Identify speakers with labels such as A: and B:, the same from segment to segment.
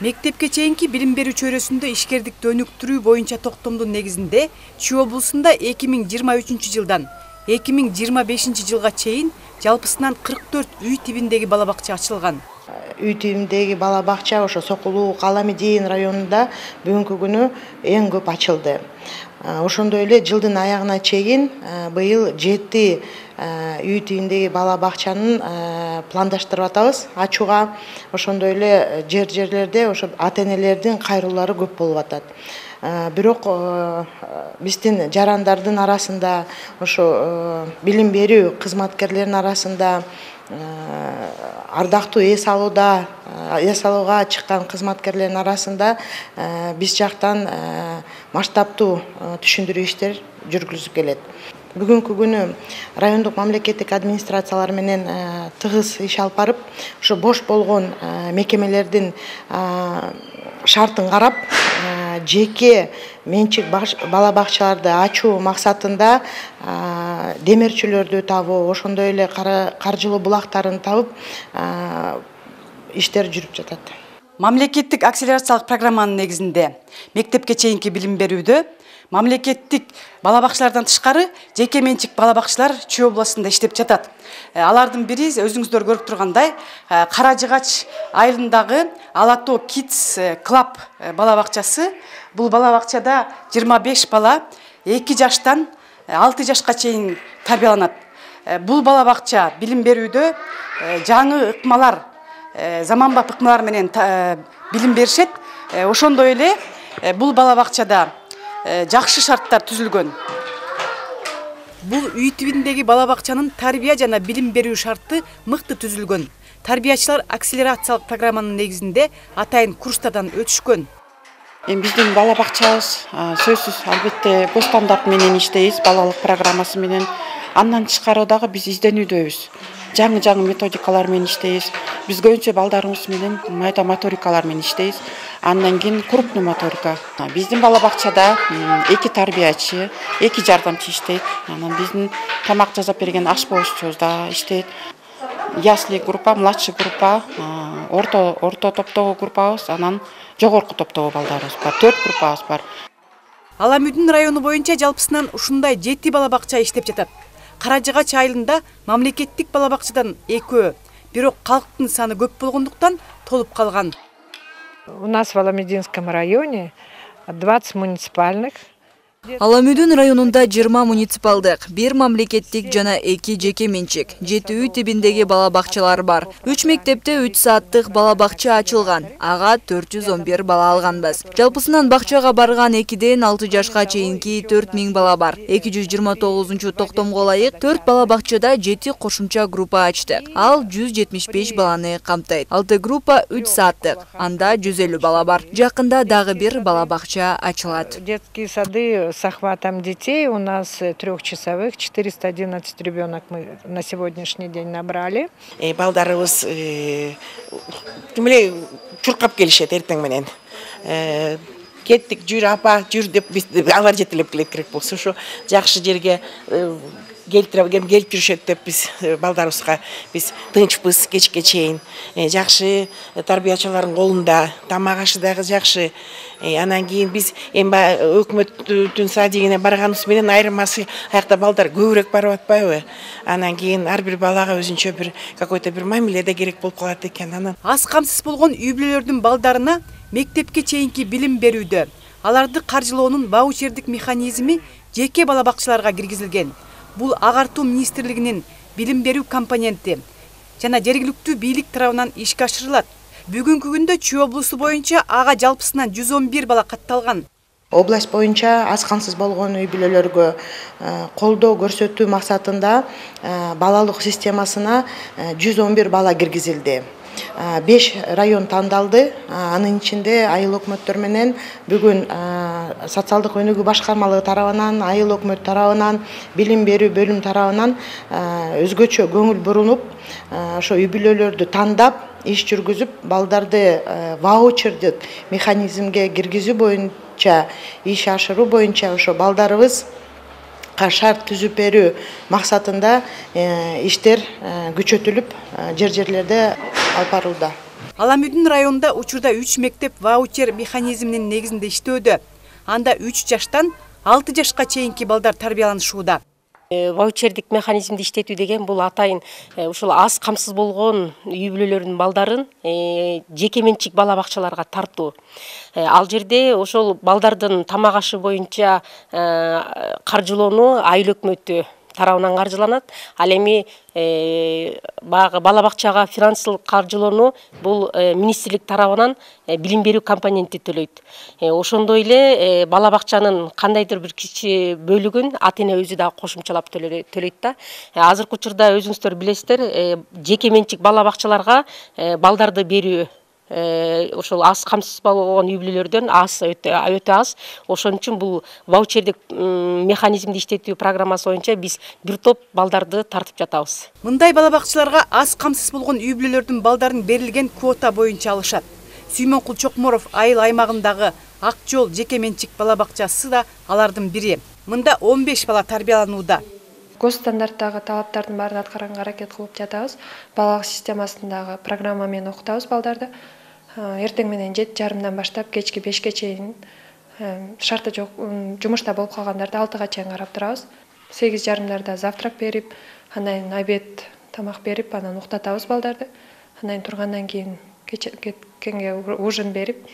A: Мектепке чейинки билим берүү чөйрөсүндө ишкердикти өнүктүрүү боюнча токтомдун негизинде Чүй облусунда 2023 жылдан 2025 жылга чейин жалпысынан 44 үй тибиндеги бала бакча ачылган.
B: Үй тибиндеги бала бакча ошо Сокулук, Аламедин районунда бүгүнкү күнү эң көп ачылды. Ошондой эле жылдын аягына чейин быйыл 7 үй тибиндеги бала бакчанын пландаштырып атабыз ачууга. Ошондой эле жерлерде ошо ата-энелердин кайрылуулары көп болуп атат. Бирок биздин жарандардын арасында ошо билим берүү кызматкерлеринин арасында ардактуу эс алууга чыккан кызматкерлердин арасында биз жактан масштабтуу түшүндүрүү иштер жүргүзүлүп келет. Бүгүнкү күнү райондук мамлекеттик администрациялар менен тыгыз иш алып барып, ошо бош болгон мекемелердин шартын карап, жеке менчик бала бакчаларды ачуу максатында демерчилерди табуу, ошондой эле каржылуу булактарын табып иштер жүрүп жатат.
A: Мамлекеттик акселерациялык программанын негизинде мектепке чейинки билим берүүдө мамлекеттик бала бакчалардан тышкары жеке менчик бала бакчалар Чүй областында иштеп жатат. Алардын бири өзүңүздөр көрүп тургандай Кара Жыгач айылындагы Алатоо Kids Club бала бакчасы. Бул бала бакчада 25 бала 2 жаштан 6 жашка чейин тарбияланат. Бул бала бакча билим берүүдө жаңы ыкмалар, заманбап ыкмалар менен билим беришет. Ошондой эле бул бала бакчада жакшы шарттар түзүлгөн. Бул үй тибиндеги бала бакчанын тарбия жана билим берүү шарты мыкты түзүлгөн. Тарбиячылар акселерациялык программанын негизинде атайын курстардан өтүшкөн.
C: Биздин бала бакчабыз сөзсүз албетте бос стандарт менен иштейбиз, балалык программасы менен. Андан тышкары дагы биз изденүүдөбүз. Жаңы методикалар менен иштейбиз. Биз көбүнчө балдарыбыз менен майда моторикалар менен иштейбиз. Андан кийин крупный моторика. Биздин бала бакчада 2 тарбиячы, 2 жардамчы иштейт. Анан биздин тамак жасап берген ашпоозчубуз да иштейт. Ясли группа, младший группа, орто топтогу группабыз, анан жогорку топтогу балдарыбыз бар. 4 группабыз бар.
A: Аламүдүн району боюнча жалпысынан ушундай 7 бала бакча иштеп жатат. Кара Жыгач айылында мамлекеттик бала бакчадан 2, бирок калктын саны көп болгондуктан толуп калган.
D: У нас в Аламединском районе 20 муниципальных.
E: Аламүдүн районунда 20 муниципалдык, 1 мамлекеттик жана 2 жеке менчик, 7 үй тибиндеги бала бакчалар бар. 3 мектепте 3 сааттык бала бакча ачылган. Ага 411 бала алганбыз. Жалпысынан бакчага барган 2ден 6 жашка чейинки 4000 бала бар. 229 токтомго ылайык 4 бала бакчада 7 кошумча группа ачтык. Ал 175 баланы камтайт. 6 группа 3 сааттык. Анда 150 бала бар. Жакында дагы бир бала бакча ачылат.
D: Детские сады с охватом детей у нас 3-часовых, 411 ребенок мы на сегодняшний день набрали.
F: Балдарыбыз тимеле чуркап келишет эртең менен. Кеттик, жүр апа, жүр деп биз алар жетелеп келет керек болсо, ошо жакшы жерге келип жүрүшөт деп биз балдарыбызга биз тынчпыз кечке чейин. Жакшы тарбиячылардын колунда, тамак ашы дагы жакшы. Анан кийин биз өкмөттүн садигине барганыбыз менен айырмасы аякта балдар көбүрөөк барып атпайбы? Анан кийин ар бир балага өзүнчө бир какой-то бир мамиле да керек болуп калат экен. Анан
A: аз камсыз болгон үй бүлөлөрдүн балдарына мектепке чейинки билим берүүдө аларды каржылоонун ваучердик механизми жеке бала бакчаларга киргизилген. Бул агартуу министрлигинин билим берүү компоненти жана жергиликтүү бийлик тарабынан ишке ашырылат. Бүгүнкү күндө Чүй облусу боюнча ага жалпысынан 111 бала катталган.
B: Область боюнча аз камсыз болгон үй бүлөлөргө колдоо көрсөтүү максатында балалык системасына 111 бала киргизилди. 5 район тандалды. Анын ичинде айыл өкмөттөр менен бүгүн социалдык өнүгүү башкармалыгы тарабынан, айыл өкмөт тарабынан, билим берүү бөлүм тарабынан өзгөчө көңүл бурулуп, ошо үй бүлөлөрдү тандап, иш жүргүзүп, балдарды ваучердик механизмге киргизүү боюнча, иш ашыруу боюнча ошо балдарыбыз шарт түзүп берүү максатында иштер күчөтүлүп жерлерде алып барылды.
A: Аламүдүн районунда учурда 3 мектеп ваучер механизминин негизинде иштөөдө. Анда 3 жаштан 6 жашка чейинки балдар тарбияланышууда.
G: Ваучердик механизмди иштетүү деген бул атайын ушул аз камсыз болгон үй бүлөлөрдүн балдарын жеке менчик бала бакчаларга тартуу. Ал жерде ошол балдардын тамак ашы боюнча каржылоону айыл өкмөтү тарабынан каржыланат. Ал эми баягы бала бакчага финансылык каржылоону бул министрлик тарабынан билим берүү компоненти төлөйт. Ошондой эле бала бакчанын кандайдыр бир кичи бөлүгүн ата-эне өзү да кошумчалап төлөйт да. Азыркы учурда өзүңүздөр билесиздер, жеке менчик бала бакчаларга балдарды берүү ошол аз камсыз болгон үй бүлөлөрдөн өтө аз. Ошон үчүн бул ваучердик механизмди иштетүү программасы боюнча биз бир топ балдарды тартып жатабыз.
A: Мындай бала бакчаларга аз камсыз болгон үй бүлөлөрдүн балдарын берилген квота боюнча алышат. Сүймөнкул Чокморов айыл аймагындагы Ак жол жеке менчик бала бакчасы да алардын бири. Мында 15 бала тарбияланууда.
H: Гос стандарттагы талаптардын баарын аткаранга аракет кылып жатабыз. Балалык системасындагы программа менен окутабыз балдарды. Эртең менен 7:30 баштап кечки 5-ке чейин шарты жок жумушта болуп калгандарды 6-га чейин карап турабыз. 8:30 завтрак берип, анан обед тамак берип, анан уктатабыз балдарды. Анан тургандан кийин кеткенге ужин берип,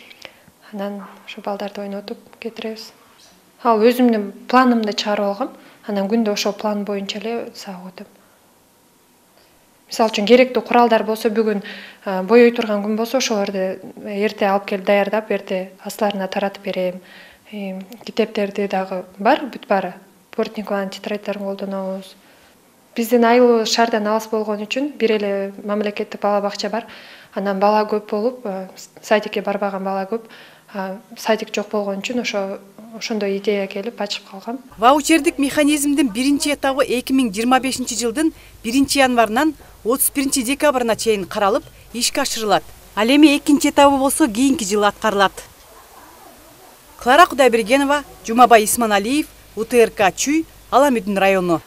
H: анан ошо балдарды ойнотуп кетиребиз. Ал өзүмдүн планымды чыгарып алгам. Анан күндө ошол план боюнча эле сабак өтөм. Мисалы үчүн керектүү куралдар болсо, бүгүн боёй турган күн болсо, ошолорду эрте алып келип даярдап, эрте астыларына таратып берем. Китептерди дагы бар, бүт баары. Бортниковдун тетрадьдерин колдонобуз. Биздин айыл шаардан алыс болгон үчүн бир эле мамлекеттик бала бакча бар. Анан бала көп болуп, садикке барбаган бала көп. Садик жок болгон үчүн ошондой идея келип ачып калгам.
A: Ваучердик механизмдин биринчи этабы 2025 жылдын 1-январынан 31 декабрына чейин каралып, ишке ашырылат. Ал эми экинчи этабы болсо кийинки жылы аткарылат. Клара Кудайбергенова, Жумабай Исманалиев, УТРК Чүй, Аламүдүн району.